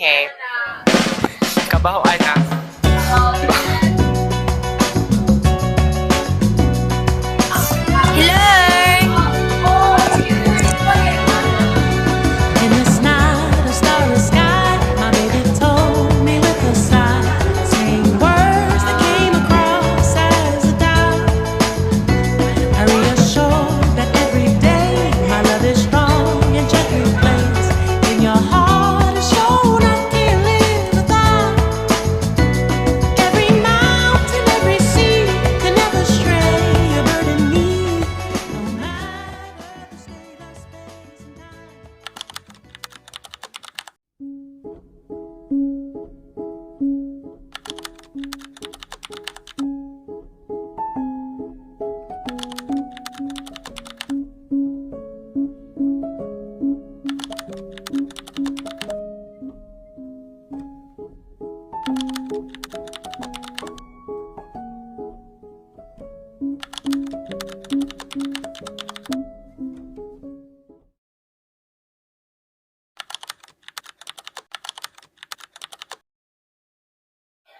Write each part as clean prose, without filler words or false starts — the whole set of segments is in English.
Okay. Kabahoan ha. In this night of starry sky, my baby told me with a sigh, saying words that came across as a doubt. I reassured that every day my love is strong and gently placed in your heart. Is shown I can't live without. Every mountain, every sea can never stray a bird in me, no matter the state of space and time.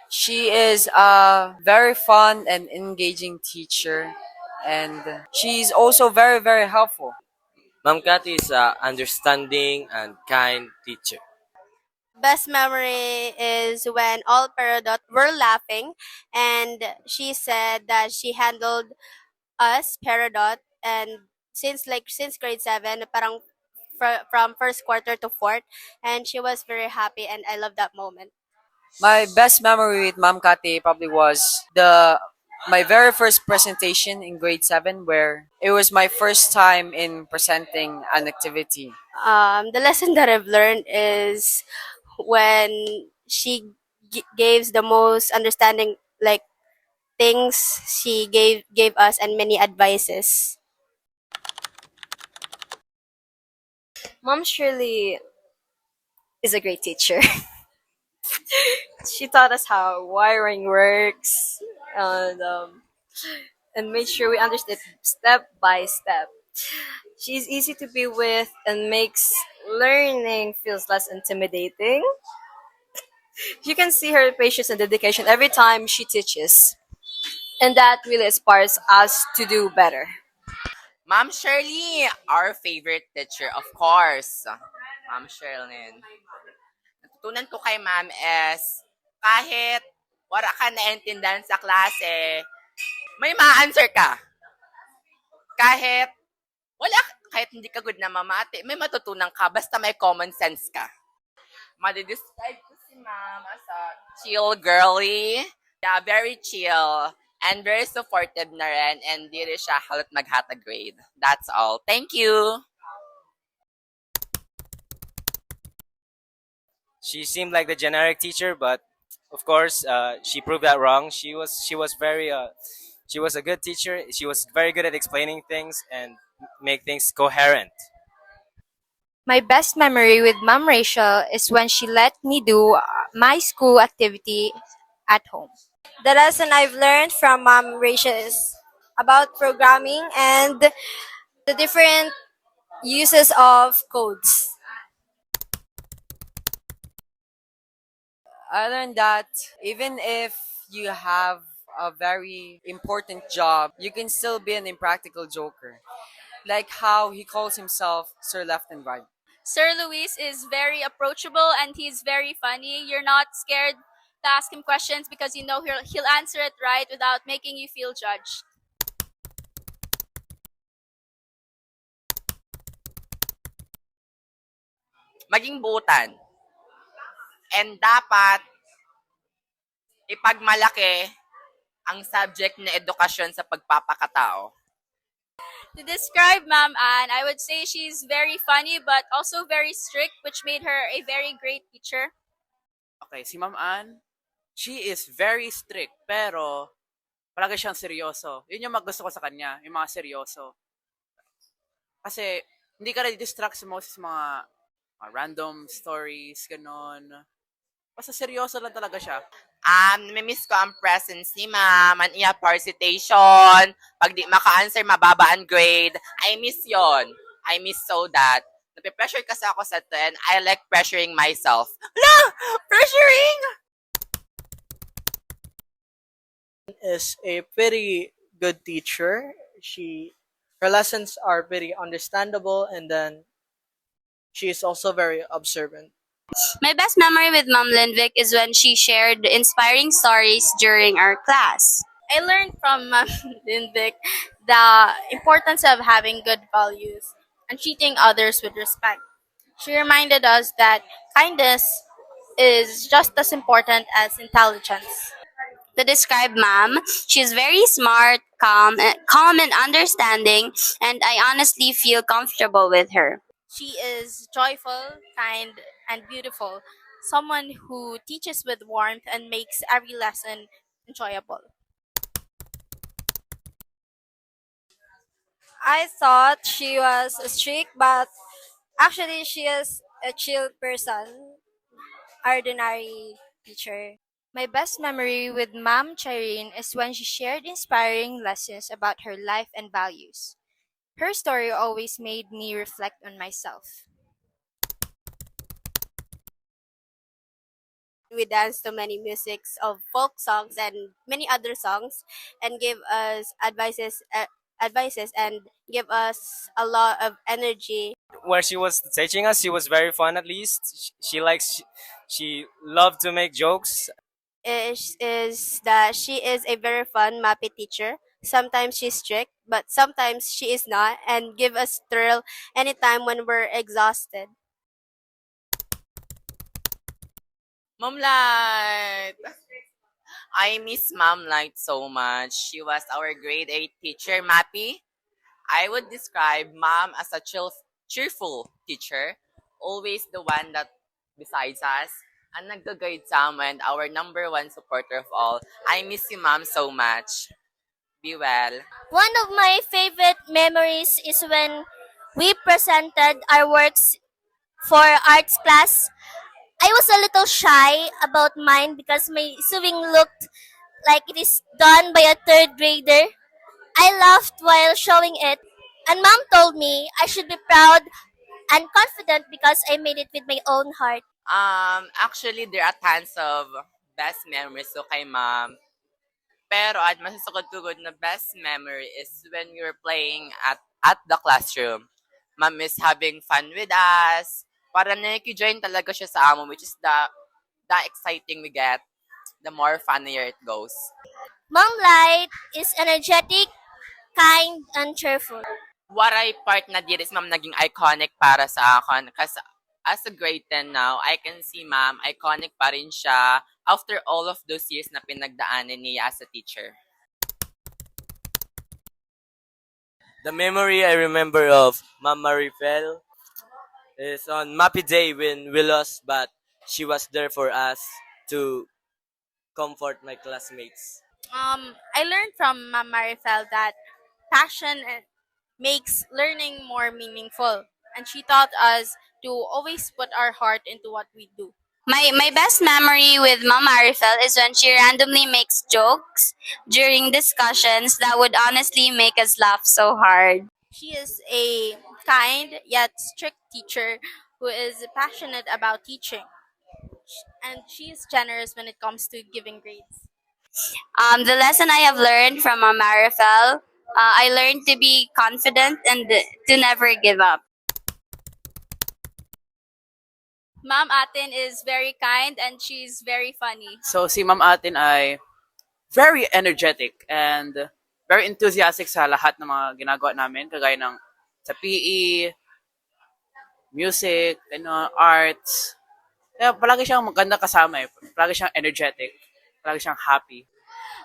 She is a very fun and engaging teacher, and she's also very, very helpful. Ma'am Cathy is a understanding and kind teacher. Best memory is when all Peridot were laughing, and she said that she handled us Peridot, and since grade 7, parang from first quarter to fourth, and she was very happy, and I love that moment. My best memory with Ma'am Kati probably was the my very first presentation in grade 7, where it was my first time in presenting an activity. The lesson that I've learned is when she gave the most understanding, like, things she gave us, and many advices. Mom Shirley is a great teacher. She taught us how wiring works and made sure we understood step by step. She's easy to be with and makes learning feels less intimidating. You can see her patience and dedication every time she teaches. And that really inspires us to do better. Ma'am Shirley, our favorite teacher, of course. Ma'am Shirley. Natutunan ko kay ma'am is kahit wala ka naintindihan sa klase, may ma-answer ka. Kahit kahit hindi ka good na mamati, may matutunan ka basta may common sense ka. Madi-describe ko si ma'am as a chill girly. Yeah, very chill. And very supportive na rin. And di rin siya halat maghatag grade. That's all. Thank you! She seemed like the generic teacher, but of course, she proved that wrong. She was a good teacher. She was very good at explaining things and make things coherent. My best memory with Mom Rachel is when she let me do my school activity at home. The lesson I've learned from Mom Rachel is about programming and the different uses of codes. Other than that, even if you have a very important job, you can still be an impractical joker. Like how he calls himself Sir Left and Right. Sir Luis is very approachable and he's very funny. You're not scared to ask him questions because you know he'll answer it right without making you feel judged. Maging butan. And dapat ipagmalaki ang subject na edukasyon sa pagpapakatao. To describe Ma'am Anne, I would say she's very funny but also very strict, which made her a very great teacher. Okay, si Ma'am Ann, she is very strict, pero palagi siyang seryoso. Yun yung gusto ko sa kanya, yung mga seryoso. Kasi, hindi ka na-distract sa mga random stories, ganon. Basta seryoso lang talaga siya. Namimiss ko ang presence ni ma'am, ang iya parcitation, pag di maka-answer, mababa ang grade. I miss yon. I miss so that. Nape-pressure kasi ako sa 10. I like pressuring myself. La! Pressuring! Is a pretty good teacher. Her lessons are pretty understandable, and then she is also very observant. My best memory with Mom Lindvik is when she shared inspiring stories during our class. I learned from Mom Lindvik the importance of having good values and treating others with respect. She reminded us that kindness is just as important as intelligence. To describe Mom, she's very smart, calm and understanding, and I honestly feel comfortable with her. She is joyful, kind, and beautiful. Someone who teaches with warmth and makes every lesson enjoyable. I thought she was strict, but actually she is a chill person, ordinary teacher. My best memory with Ma'am Charin is when she shared inspiring lessons about her life and values. Her story always made me reflect on myself. We danced to many musics of folk songs and many other songs, and give us advices and give us a lot of energy. Where she was teaching us, she was very fun. At least she loved to make jokes. Is that she is a very fun mappy teacher. Sometimes she's strict, but sometimes she is not, and give us thrill anytime when we're exhausted. Mom Light! I miss Mom Light so much. She was our grade 8 teacher, Mappy. I would describe Mom as a cheerful teacher. Always the one that besides us and nag-guide sa amin, our number one supporter of all. I miss you, Mom, so much. Be well. One of my favorite memories is when we presented our works for arts class. I was a little shy about mine because my sewing looked like it is done by a third grader. I laughed while showing it, and mom told me I should be proud and confident because I made it with my own heart. Actually, there are tons of best memories so kay Mom. Pero at masasagod-tugod na best memory is when we were playing at the classroom. Mom is having fun with us. Para nakiki-join talaga siya sa amo, which is the exciting we get, the more funnier it goes. Mom Light is energetic, kind, and cheerful. Waray part na dito is Ma'am naging iconic para sa akin. Kasi as a grade 10 now, I can see Ma'am, iconic pa rin siya after all of those years na pinagdaanan niya as a teacher. The memory I remember of Ma'am Marifel is on Mappy Day when we lost, but she was there for us to comfort my classmates. I learned from Ma'am Marifel that passion makes learning more meaningful, and she taught us to always put our heart into what we do. My best memory with Mama Arifel is when she randomly makes jokes during discussions that would honestly make us laugh so hard. She is a kind yet strict teacher who is passionate about teaching, and she is generous when it comes to giving grades. The lesson I have learned from Mama Arifel, I learned to be confident and to never give up. Ma'am Atin is very kind and she's very funny. So si Ma'am Atin ay very energetic and very enthusiastic sa lahat ng mga ginagawa namin, kagaya ng sa PE, music, arts. Kaya palagi siyang maganda kasama eh. Palagi siyang energetic. Palagi siyang happy.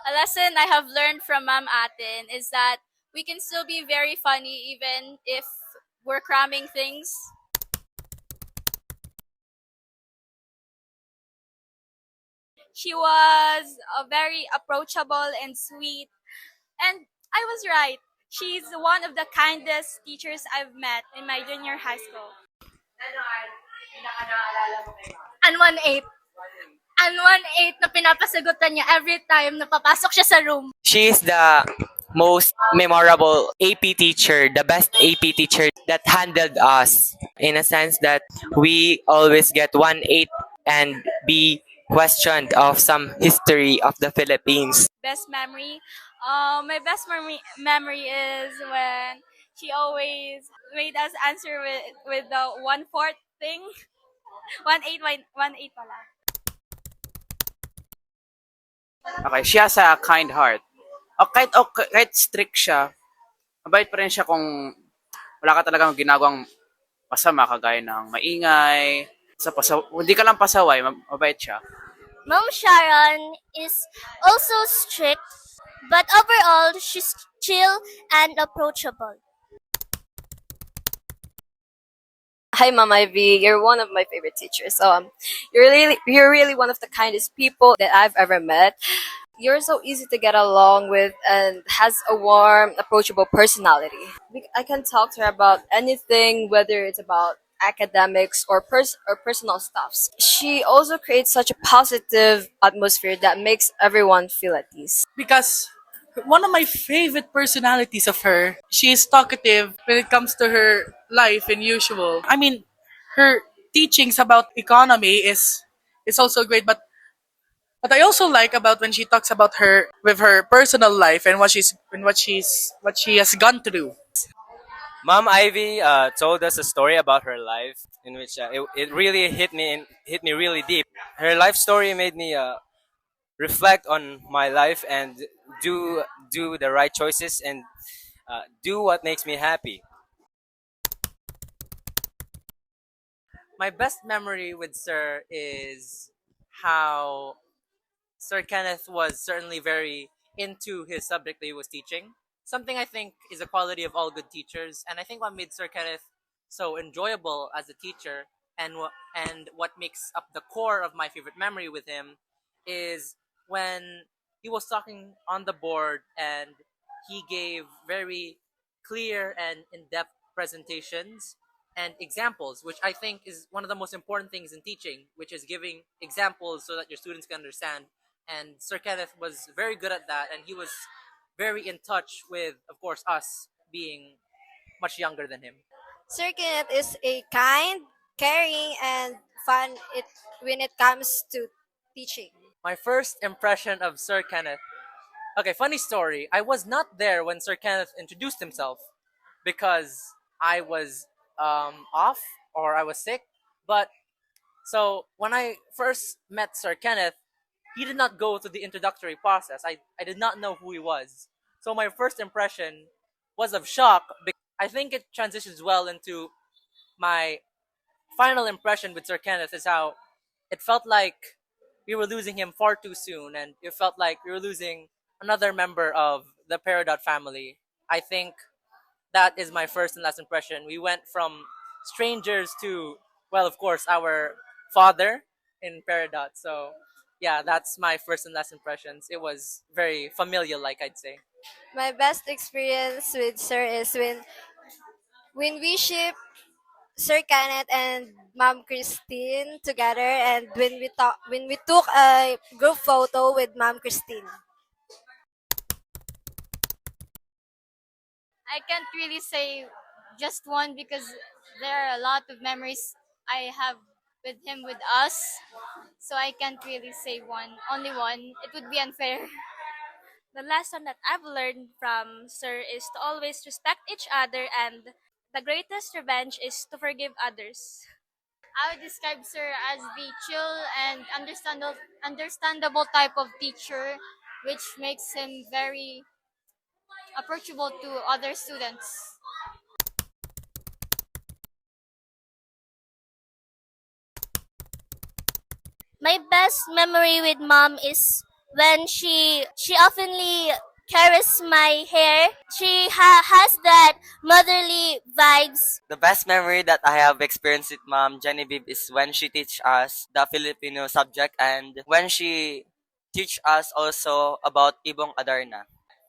A lesson I have learned from Ma'am Atin is that we can still be very funny even if we're cramming things. She was very approachable and sweet. And I was right. She's one of the kindest teachers I've met in my junior high school. And 1-8. And 1-8 na pinapasagutan niya every time na papasok siya sa room. She is the most memorable AP teacher, the best AP teacher that handled us in a sense that we always get 1/8 and be questioned of some history of the Philippines. Best memory. My best memory is when she always made us answer with the 1/4 thing. 1/8, 1/8 pala. Okay, she has a kind heart. O kahit strict siya, mabait pa rin siya kung wala ka talagang ginagawang masama kagaya ng maingay, hindi ka lang pasaway, mabait siya. Mom Sharon is also strict, but overall, she's chill and approachable. Hi, Mom Ivy. You're one of my favorite teachers. You're really one of the kindest people that I've ever met. You're so easy to get along with and has a warm, approachable personality. I can talk to her about anything, whether it's about academics or personal stuffs. She also creates such a positive atmosphere that makes everyone feel at ease. Because one of my favorite personalities of her, she is talkative when it comes to her life and usual. I mean, her teachings about economy is also great, but what I also like about when she talks about her with her personal life and what she has gone through. Mom Ivy told us a story about her life in which it really hit me really deep. Her life story made me reflect on my life and do do the right choices and do what makes me happy. My best memory with Sir is how Sir Kenneth was certainly very into his subject that he was teaching. Something I think is a quality of all good teachers, and I think what made Sir Kenneth so enjoyable as a teacher and what makes up the core of my favorite memory with him is when he was talking on the board and he gave very clear and in-depth presentations and examples, which I think is one of the most important things in teaching, which is giving examples so that your students can understand. And Sir Kenneth was very good at that, and he was very in touch with, of course, us being much younger than him. Sir Kenneth is a kind, caring, and fun when it comes to teaching. My first impression of Sir Kenneth. Okay, funny story. I was not there when Sir Kenneth introduced himself because I was off or I was sick. But so when I first met Sir Kenneth, he did not go through the introductory process. I did not know who he was. So my first impression was of shock. I think it transitions well into my final impression with Sir Kenneth is how it felt like we were losing him far too soon, and it felt like we were losing another member of the Peridot family. I think that is my first and last impression. We went from strangers to, well, of course, our father in Peridot. So, yeah, that's my first and last impressions. It was very familial, like I'd say. My best experience with Sir is when we ship Sir Kenneth and Mom Christine together, and when we took a group photo with Mom Christine. I can't really say just one because there are a lot of memories I have with him with us. So I can't really say one, only one. It would be unfair. The lesson that I've learned from Sir is to always respect each other, and the greatest revenge is to forgive others. I would describe Sir as the chill and understandable type of teacher, which makes him very approachable to other students. My best memory with mom is when she oftenly carries my hair. She has that motherly vibes. The best memory that I have experienced with Mom Genevieve is when she teach us the Filipino subject and when she teach us also about Ibong Adarna.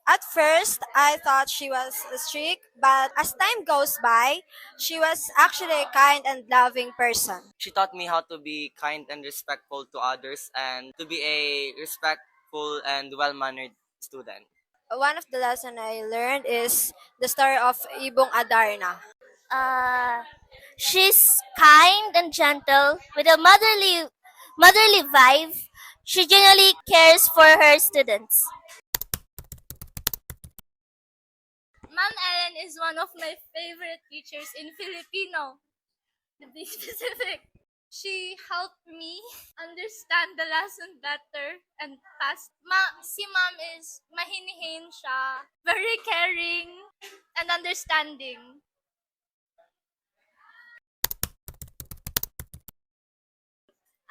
At first, I thought she was strict, but as time goes by, she was actually a kind and loving person. She taught me how to be kind and respectful to others and to be a respectful and well-mannered student. One of the lesson I learned is the story of Ibong Adarna. Uh, she's kind and gentle with a motherly vibe. She genuinely cares for her students. Ma'am Ellen is one of my favorite teachers in Filipino. To be specific, she helped me understand the lesson better and fast. Si ma'am is mahinihin siya, very caring and understanding.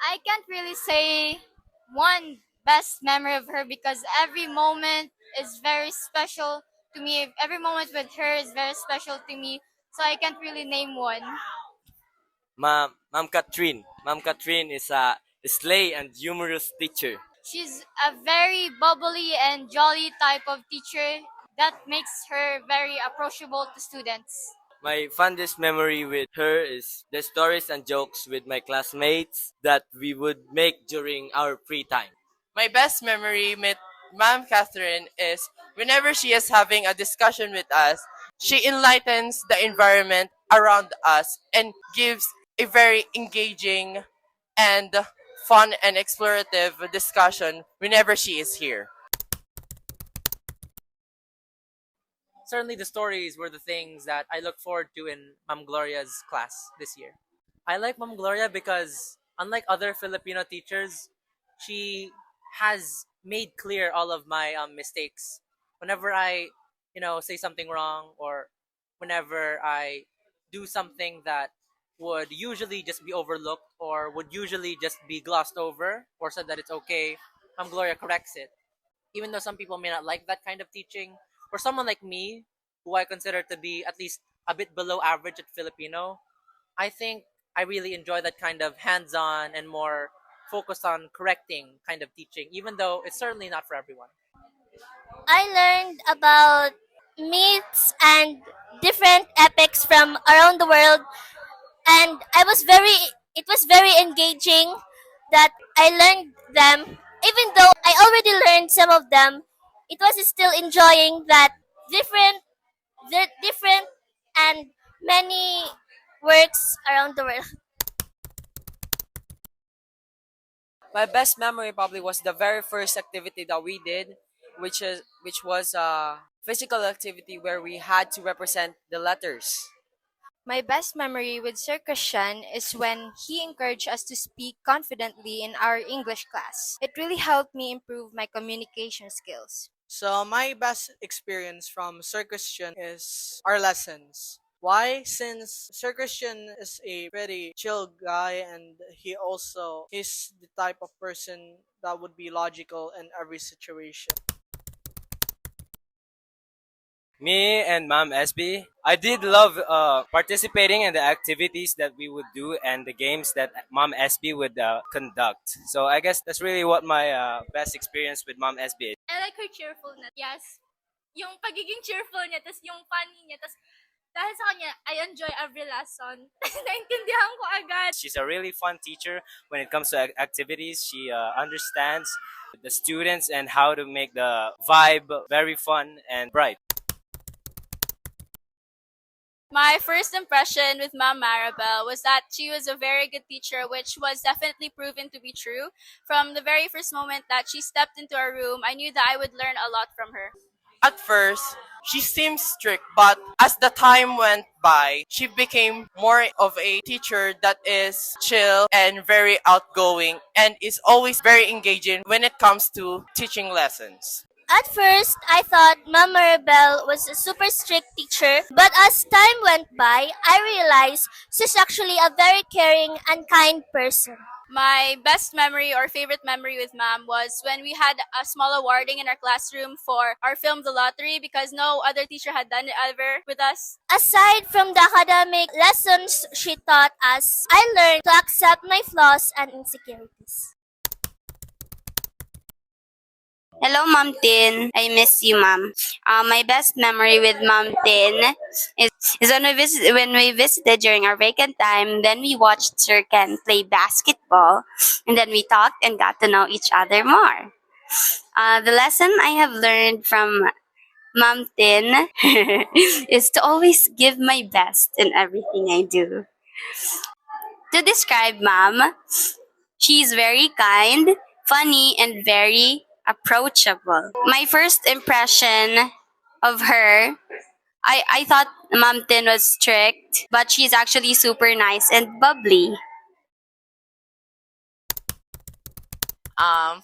I can't really say one best memory of her because every moment is very special to me. Every moment with her is very special to me. So I can't really name one. Ma'am Catherine. Ma'am Catherine is a slay and humorous teacher. She's a very bubbly and jolly type of teacher that makes her very approachable to students. My fondest memory with her is the stories and jokes with my classmates that we would make during our free time. My best memory with Ma'am Catherine is whenever she is having a discussion with us, she enlightens the environment around us and gives a very engaging and fun and explorative discussion whenever she is here. Certainly, the stories were the things that I look forward to in Ma'am Gloria's class this year. I like Ma'am Gloria because, unlike other Filipino teachers, she has made clear all of my mistakes. Whenever I, say something wrong, or whenever I do something that would usually just be overlooked or would usually just be glossed over or said that it's okay, Ma'am Gloria corrects it. Even though some people may not like that kind of teaching, for someone like me, who I consider to be at least a bit below average at Filipino, I think I really enjoy that kind of hands-on and more focused on correcting kind of teaching, even though it's certainly not for everyone. I learned about myths and different epics from around the world, and it was very engaging that I learned them. Even though I already learned some of them, it was still enjoying that different different and many works around the world. My best memory probably was the very first activity that we did, which was a physical activity where we had to represent the letters. My best memory with Sir Christian is when he encouraged us to speak confidently in our English class. It really helped me improve my communication skills. So my best experience from Sir Christian is our lessons. Why? Since Sir Christian is a pretty chill guy and he also is the type of person that would be logical in every situation. Me and Ma'am SB, I did love participating in the activities that we would do and the games that Ma'am SB would conduct. So I guess that's really what my best experience with Ma'am SB is. I like her cheerfulness. Yes. Yung pagiging cheerful niya, tas yung funny niya, tas dahil sa kanya, I enjoy every lesson. Naintindihan ko agad. She's a really fun teacher when it comes to activities. She understands the students and how to make the vibe very fun and bright. My first impression with Ma'am Maribel was that she was a very good teacher, which was definitely proven to be true. From the very first moment that she stepped into our room, I knew that I would learn a lot from her. At first, she seemed strict, but as the time went by, she became more of a teacher that is chill and very outgoing and is always very engaging when it comes to teaching lessons. At first, I thought Ma'am Maribel was a super strict teacher, but as time went by, I realized she's actually a very caring and kind person. My best memory or favorite memory with Ma'am was when we had a small awarding in our classroom for our film The Lottery because no other teacher had done it ever with us. Aside from the academic lessons she taught us, I learned to accept my flaws and insecurities. Hello, Ma'am Tin. I miss you, Ma'am. My best memory with Ma'am Tin is when we visited during our vacant time. Then we watched Sir Ken play basketball, and then we talked and got to know each other more. The lesson I have learned from Mom Tin is to always give my best in everything I do. To describe Mom, she's very kind, funny, and very approachable. My first impression of her, I thought Mom Tin was strict, but she's actually super nice and bubbly.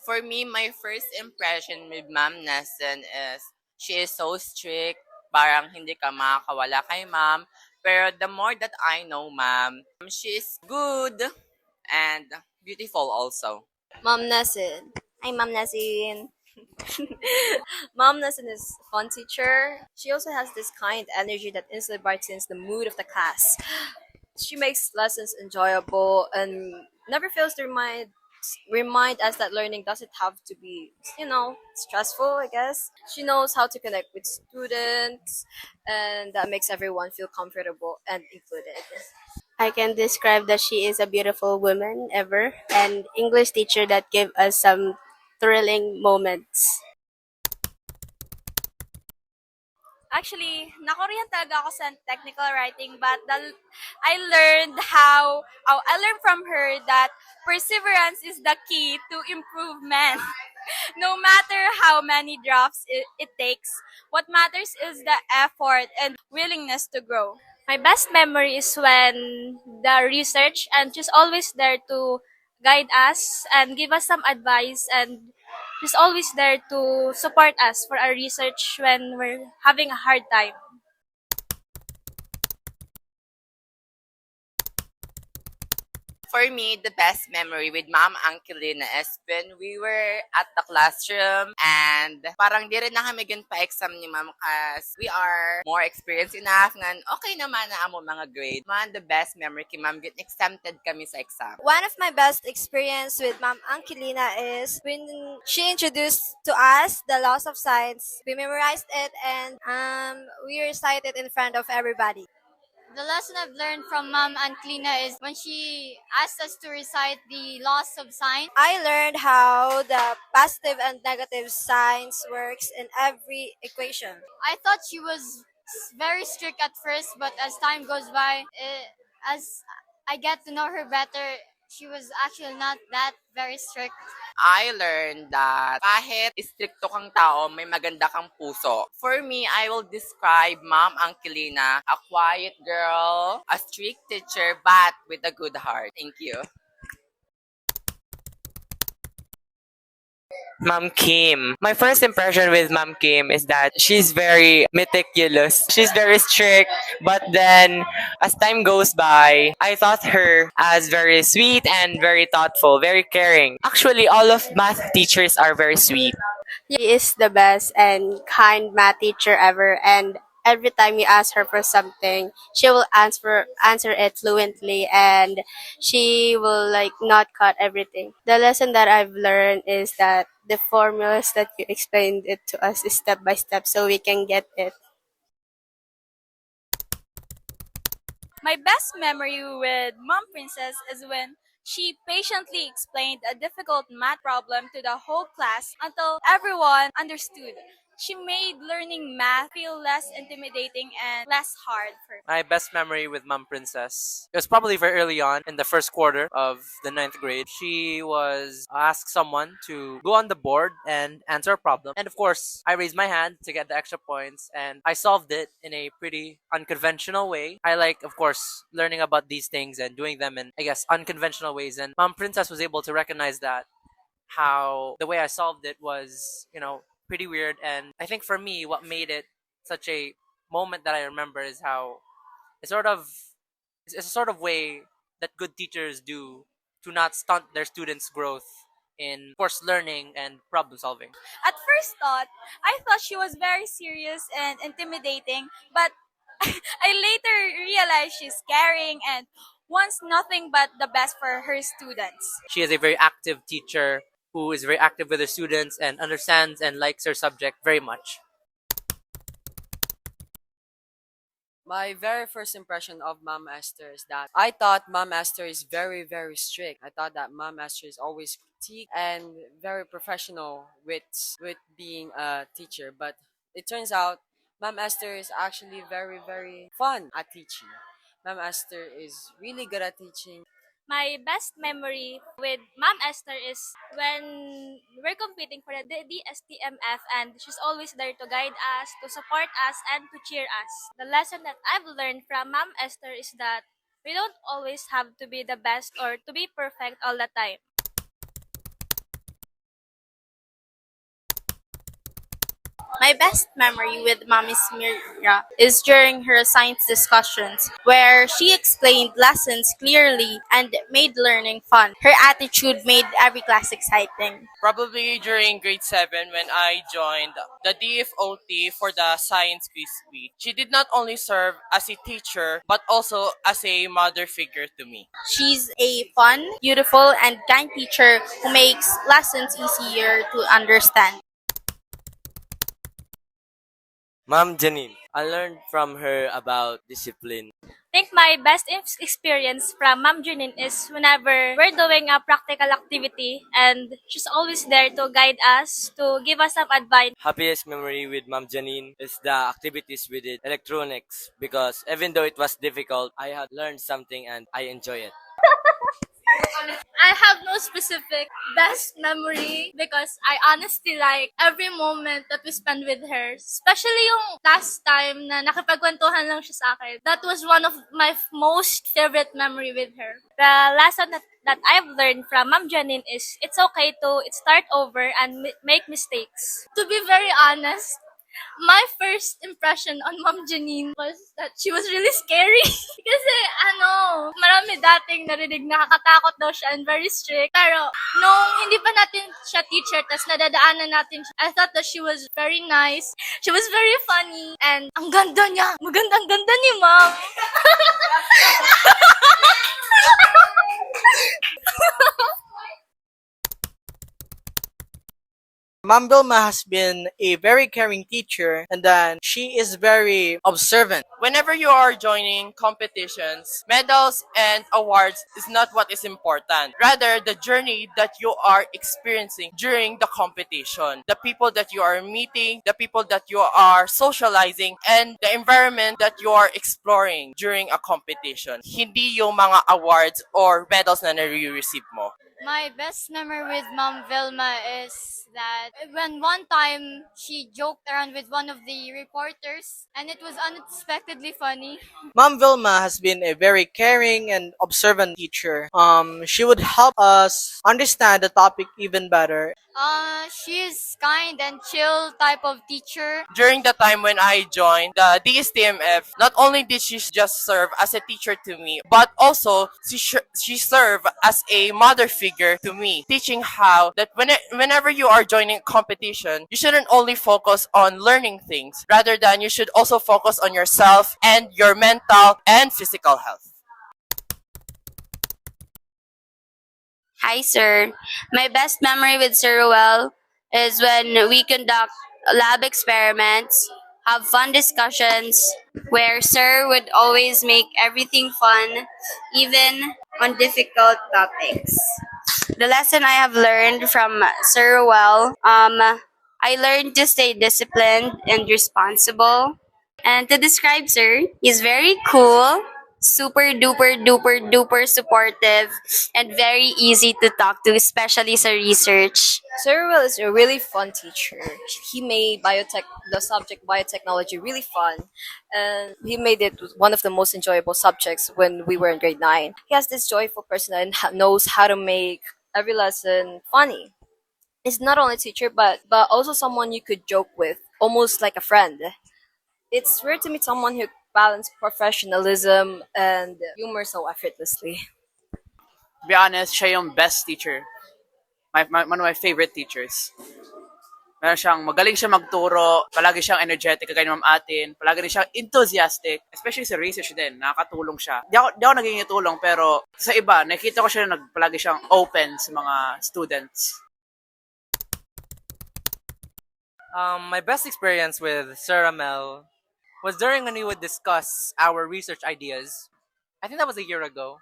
For me, my first impression with Ma'am Nesson is she is so strict. Parang hindi ka makakawala kay Ma'am. Pero the more that I know Ma'am, she is good and beautiful also. Mom Nessin. Hi, Mom Nessin. Mom Nessin is a fun teacher. She also has this kind energy that instantly brightens the mood of the class. She makes lessons enjoyable and never fails to remind us that learning doesn't have to be, stressful, I guess. She knows how to connect with students and that makes everyone feel comfortable and included. I can describe that she is a beautiful woman ever and English teacher that gave us some thrilling moments. Actually, nakorean talaga ako sa technical writing, but I learned from her that perseverance is the key to improvement. No matter how many drafts it takes, what matters is the effort and willingness to grow. My best memory is when the research and she's always there to guide us and give us some advice and she's always there to support us for our research when we're having a hard time. For me, the best memory with Ma'am Angelina is when we were at the classroom and parang di rin na kami gan pa-exam ni Ma'am kasi we are more experienced enough nga okay naman na amo mga grade. Man, the best memory kay Ma'am get exempted kami sa exam. One of my best experience with Ma'am Angelina is when she introduced to us the laws of science. We memorized it and we recited in front of everybody. The lesson I've learned from Mom Anklina is when she asked us to recite the laws of science. I learned how the positive and negative signs works in every equation. I thought she was very strict at first, but as time goes by, as I get to know her better, she was actually not that very strict. I learned that kahit istrikto kang tao, may maganda kang puso. For me, I will describe Ma'am Angelina, a quiet girl, a strict teacher, but with a good heart. Thank you. Ma'am Kim. My first impression with Ma'am Kim is that she's very meticulous. She's very strict, but then as time goes by, I thought her as very sweet and very thoughtful, very caring. Actually, all of math teachers are very sweet. She is the best and kind math teacher ever and every time you ask her for something, she will answer it fluently and she will like not cut everything. The lesson that I've learned is that the formulas that you explained it to us is step by step so we can get it. My best memory with Mom Princess is when she patiently explained a difficult math problem to the whole class until everyone understood. She made learning math feel less intimidating and less hard for me. My best memory with Mom Princess. It was probably very early on in the first quarter of the ninth grade. She was asked someone to go on the board and answer a problem. And of course, I raised my hand to get the extra points and I solved it in a pretty unconventional way. I like, of course, learning about these things and doing them in, I guess, unconventional ways. And Mom Princess was able to recognize that how the way I solved it was, pretty weird. And I think for me, what made it such a moment that I remember is how it's a sort of way that good teachers do to not stunt their students' growth in, of course, learning and problem solving. At first I thought she was very serious and intimidating, but I later realized she's caring and wants nothing but the best for her students. She is a very active teacher who is very active with her students and understands and likes her subject very much. My very first impression of Mom Esther is that I thought Mom Esther is very, very strict. I thought that Mom Esther is always critique and very professional with being a teacher. But It turns out Ma'am Esther is actually very, very fun at teaching. Ma'am Esther is really good at teaching. My best memory with Ma'am Esther is when we're competing for the DSTMF and she's always there to guide us, to support us, and to cheer us. The lesson that I've learned from Ma'am Esther is that we don't always have to be the best or to be perfect all the time. My best memory with Mommy Mira is during her science discussions, where she explained lessons clearly and made learning fun. Her attitude made every class exciting. Probably during grade 7 when I joined the DFOT for the science quiz week. She did not only serve as a teacher but also as a mother figure to me. She's a fun, beautiful, and kind teacher who makes lessons easier to understand. Ma'am Janine. I learned from her about discipline. I think my best experience from Ma'am Junine is whenever we're doing a practical activity and she's always there to guide us, to give us some advice. Happiest memory with Ma'am Janine is the activities we did electronics because even though it was difficult, I had learned something and I enjoy it. I have no specific best memory because I honestly like every moment that we spend with her. Especially yung last time na nakipagkwentuhan lang siya sa akin. That was one of my most favorite memory with her. The lesson that I've learned from Ma'am Janine is it's okay to start over and make mistakes. To be very honest, my first impression on Ma'am Janine was that she was really scary. Kasi marami dating narinig nakakatakot daw siya and very strict. Pero nung hindi pa natin siya teacher, tas nadadaanan natin siya, I thought that she was very nice. She was very funny. And ang ganda niya. Magandang ganda ni Ma'am. Ma'am Vilma has been a very caring teacher, and then she is very observant. Whenever you are joining competitions, medals and awards is not what is important. Rather, the journey that you are experiencing during the competition, the people that you are meeting, the people that you are socializing, and the environment that you are exploring during a competition. Hindi yung mga awards or medals na nare-receive mo. My best memory with Mom Vilma is that when one time she joked around with one of the reporters and it was unexpectedly funny. Ma'am Vilma has been a very caring and observant teacher. She would help us understand the topic even better. She is kind and chill type of teacher. During the time when I joined the DSTMF, not only did she just serve as a teacher to me, but also she served as a mother figure to me, teaching how that whenever you are joining a competition, you shouldn't only focus on learning things, rather than you should also focus on yourself and your mental and physical health. Hi, sir. My best memory with Sir Ruel is when we conduct lab experiments, have fun discussions, where Sir would always make everything fun, even on difficult topics. The lesson I have learned from Sir Ruel, I learned to stay disciplined and responsible. And to describe Sir, he's very cool, super duper duper duper supportive, and very easy to talk to, especially sa research. Sir Will is a really fun teacher. He made the subject biotechnology really fun, and he made it one of the most enjoyable subjects when we were in grade 9. He has this joyful person and knows how to make every lesson funny. He's not only a teacher, but also someone you could joke with, almost like a friend. It's rare to meet someone who balances professionalism and humor so effortlessly. To be honest, siya yung best teacher. One of my favorite teachers. Meron siyang, magaling siya magturo, palagi siyang energetic, kagaya ng atin, palagi rin siyang enthusiastic, especially sa research din, nakakatulong siya. Di ako naging tulong, pero sa iba, nakikita ko siya na palagi siyang open sa mga students. My best experience with Sir Amel was during when we would discuss our research ideas. I think that was a year ago.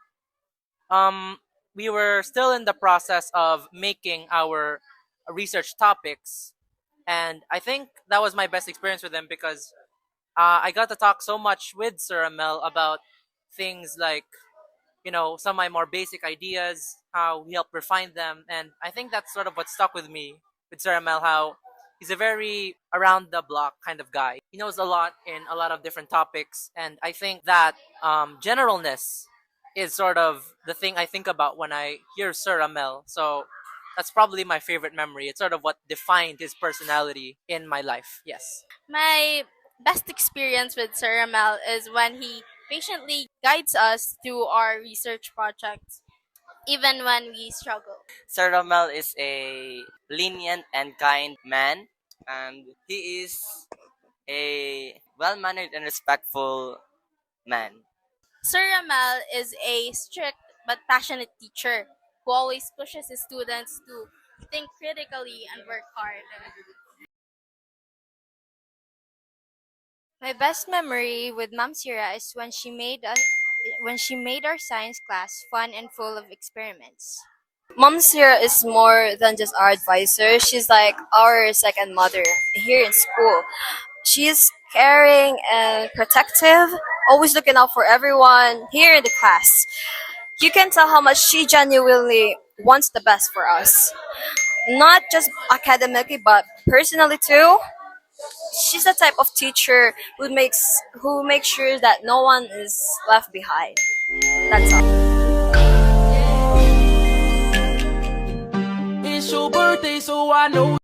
We were still in the process of making our research topics, And I think that was my best experience with him because I got to talk so much with Sir Amel about things like, some of my more basic ideas, how he helped refine them. And I think that's sort of what stuck with me with Sir Amel, how he's a very around the block kind of guy. He knows a lot in a lot of different topics. And I think that generalness is sort of the thing I think about when I hear Sir Amel. So that's probably my favorite memory. It's sort of what defined his personality in my life. Yes. My best experience with Sir Amel is when he patiently guides us through our research projects, even when we struggle. Sir Romel is a lenient and kind man, and he is a well-mannered and respectful man. Sir Amel is a strict but passionate teacher who always pushes his students to think critically and work hard. My best memory with Ma'am Sira is when she made our science class fun and full of experiments. Mom Sierra is more than just our advisor. She's like our second mother here in school. She's caring and protective, always looking out for everyone here in the class. You can tell how much she genuinely wants the best for us. Not just academically, but personally too. She's the type of teacher who makes sure that no one is left behind. That's all. It's your birthday, so I know.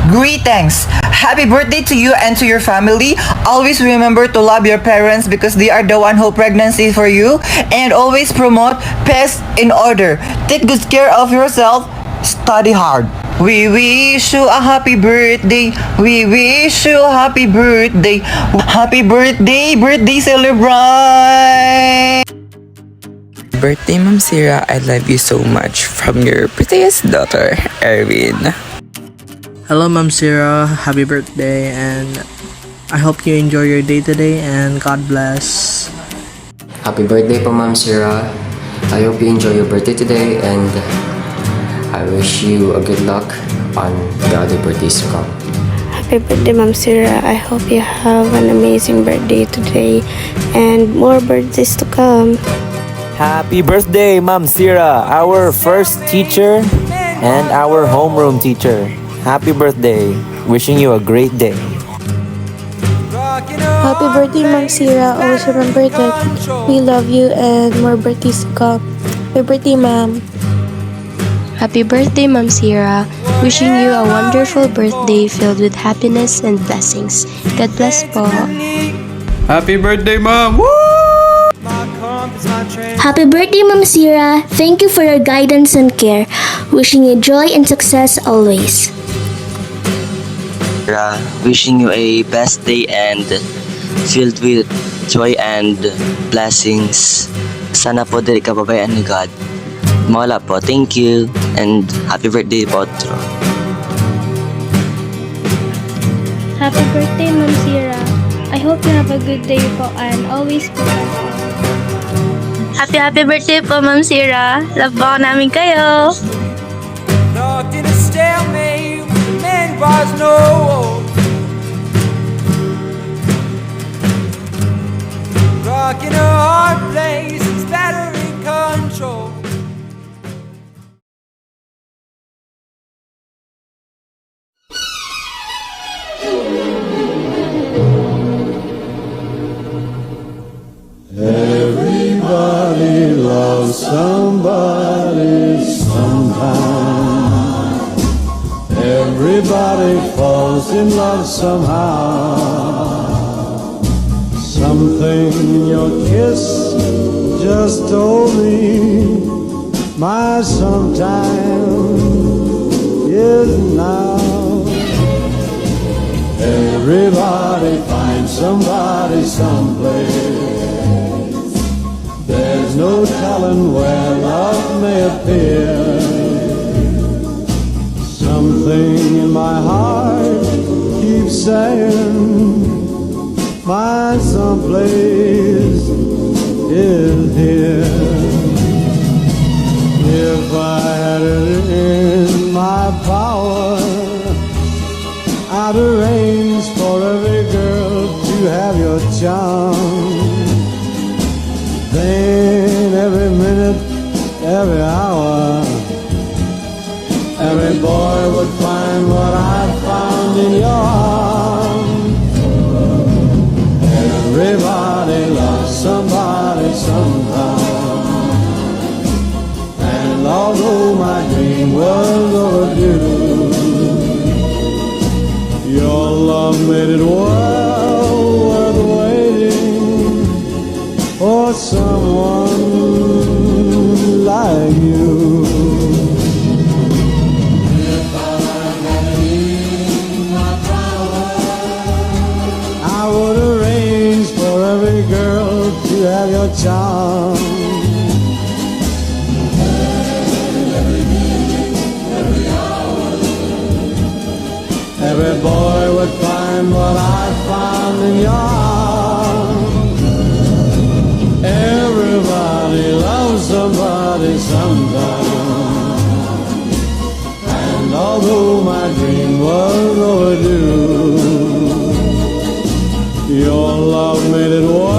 Greetings! Happy birthday to you and to your family. Always remember to love your parents because they are the one who pregnancy for you, and always promote peace in order. Take good care of yourself. Study hard. We wish you a happy birthday. We wish you a happy birthday. Happy birthday, birthday celebrate. Birthday, Ma'am Sira, I love you so much. From your prettiest daughter, Erwin. Hello, Ma'am Sira. Happy birthday, and I hope you enjoy your day today, and God bless. Happy birthday po, Ma'am Sira. I hope you enjoy your birthday today, and I wish you a good luck on the other birthdays to come. Happy birthday, Ma'am Sira. I hope you have an amazing birthday today and more birthdays to come. Happy birthday, Ma'am Sira, our first teacher and our homeroom teacher. Happy birthday. Wishing you a great day. Happy birthday, Ma'am Sira. Always remember that we love you and more birthdays to come. Happy birthday, Ma'am. Happy birthday, Ma'am Sira. Wishing you a wonderful birthday filled with happiness and blessings. God bless po. Happy birthday, Ma'am! Woo! Happy birthday, Ma'am Sira. Thank you for your guidance and care. Wishing you joy and success always. Wishing you a best day and filled with joy and blessings. Sana po dili ka babayaan ni God. Mawala po. Thank you and happy birthday po. Happy birthday, Ma'am Sira. I hope you have a good day po and always be careful. Happy birthday po, Ma'am Sira. Love po namin kayo. Locked in a stalemate with many bars, no walls. Rock in a hard place, it's better in control. Everybody loves somebody sometime. Everybody falls in love somehow. Something in your kiss just told me my sometime is now. Everybody finds somebody someplace. There's no telling where love may appear. Something in my heart keeps saying my someplace is here. If I had it in my power, I'd arrange for every girl to have your charm. Then every minute, every hour, every boy would find what I found in your arms. Everybody loves somebody sometime. And although my dream was overdue, your love made it well worth waiting for someone like you. If I had it in my power, I would arrange for every girl to have your charm. Every boy would find what I found in your arms. Everybody loves somebody sometime. And although my dream was overdue, your love made it work.